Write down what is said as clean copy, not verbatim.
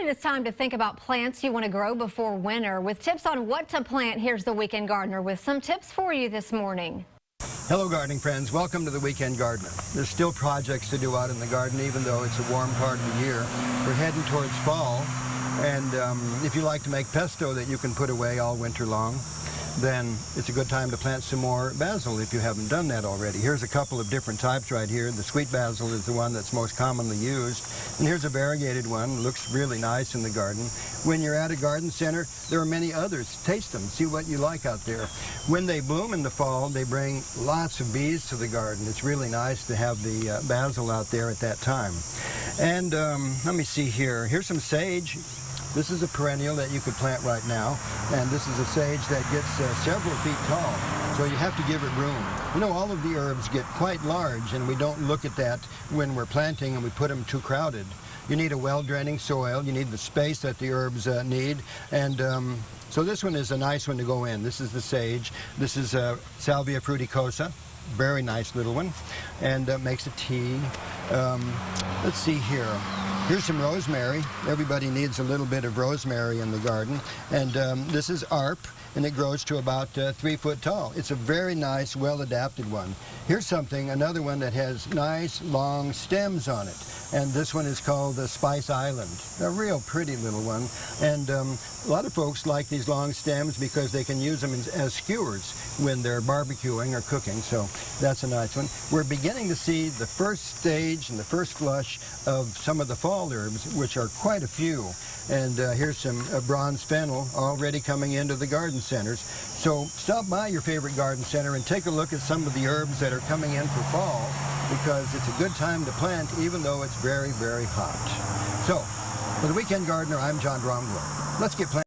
it's time to think about plants you want to grow before winter. With tips on what to plant, here's the Weekend Gardener with some tips for you this morning. Hello gardening friends, welcome to the Weekend Gardener. There's still projects to do out in the garden even though it's a warm part of the year. We're heading towards fall, and if you like to make pesto that you can put away all winter long, then it's a good time to plant some more basil if you haven't done that already. Here's a couple of different types right here. The sweet basil is the one that's most commonly used. And here's a variegated one. Looks really nice in the garden. When you're at a garden center, there are many others. Taste them. See what you like out there. When they bloom in the fall, they bring lots of bees to the garden. It's really nice to have the basil out there at that time. And let me see here. Here's some sage. This is a perennial that you could plant right now, and this is a sage that gets several feet tall, so you have to give it room. You know, all of the herbs get quite large, and we don't look at that when we're planting and we put them too crowded. You need a well-draining soil, you need the space that the herbs need, and so this one is a nice one to go in. This is the sage. This is Salvia fruticosa. Very nice little one, and makes a tea. Let's see here. Here's some rosemary. Everybody needs a little bit of rosemary in the garden. And this is ARP, and it grows to about 3 foot tall. It's a very nice, well-adapted one. Here's something, another one that has nice, long stems on it. And this one is called the Spice Island. A real pretty little one. And a lot of folks like these long stems because they can use them as skewers when they're barbecuing or cooking. So that's a nice one. We're beginning to see the first stage and the first flush of some of the fall herbs, which are quite a few. And here's some bronze fennel already coming into the garden centers. So stop by your favorite garden center and take a look at some of the herbs that are coming in for fall, because it's a good time to plant even though it's very, very hot. So, for the Weekend Gardener, I'm John Dromgoole. Let's get planted.